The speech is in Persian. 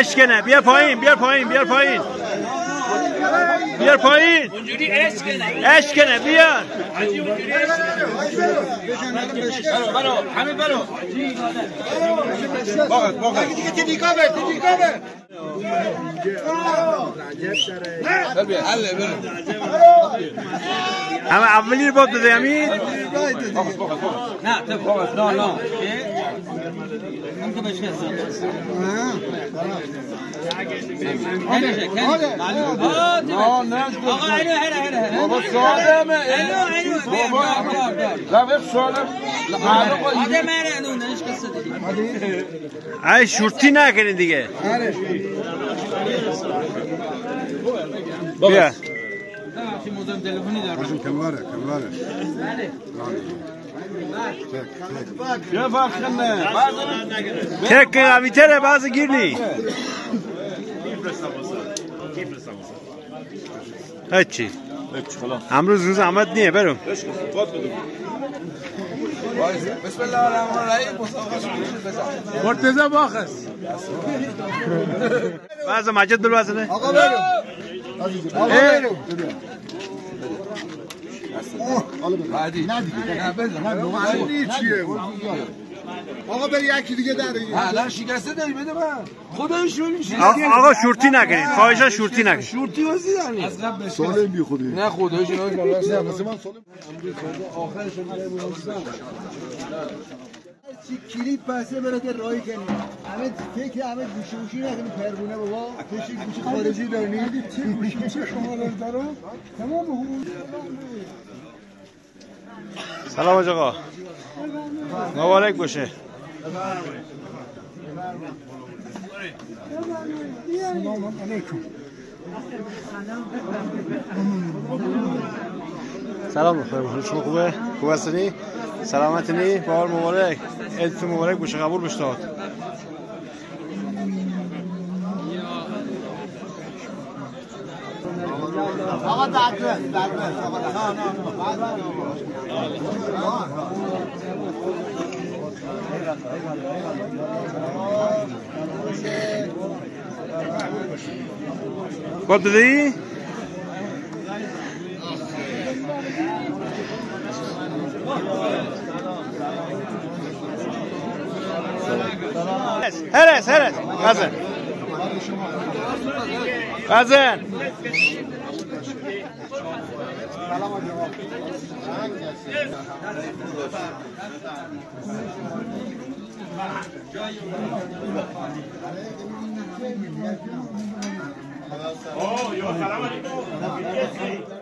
اشکنه بیار پایین بیار پایین بیار پایین بیار پایین اونجوری اشکنه اشکنه بیار برو همین برو باقت دیگه کابه همه اولی رو باد بده امید نه تبقى لا ممكن بشكل ای شورتی نکنین دیگه بیا تک قوی تره بعض گیرنی هیچی امروز روز احمد نیه برو بسم الله الرحمن الرحیم مرتضی باخس بعض مجد بلوزنه آقا برو بعدی نه چیه آقا بری یکی دیگه در نه شکسته داری بده من خدایشون آقا شورتی نکنید خواهشا شورتی نکنید شورتی وزیدنی از قبل سالم بی خودی نه خدایشون نه مثلا من سالم آخرش چی کلیپ پسه برای که رای کنی همه فکر همه گوشی نکنی پربونه بابا کشی گوشی خارجی دارنی چه شما داره تمام حقوق سلام آقا مبارک باشه سلام علیکم سلام بخیر شما خوبه؟ خوب هستنی؟ سلامتنی؟ بهار مبارک عیدتون مبارک باشه قبول بشه آقا دعوت کد بدهی؟ هرس غزن سلام علیکم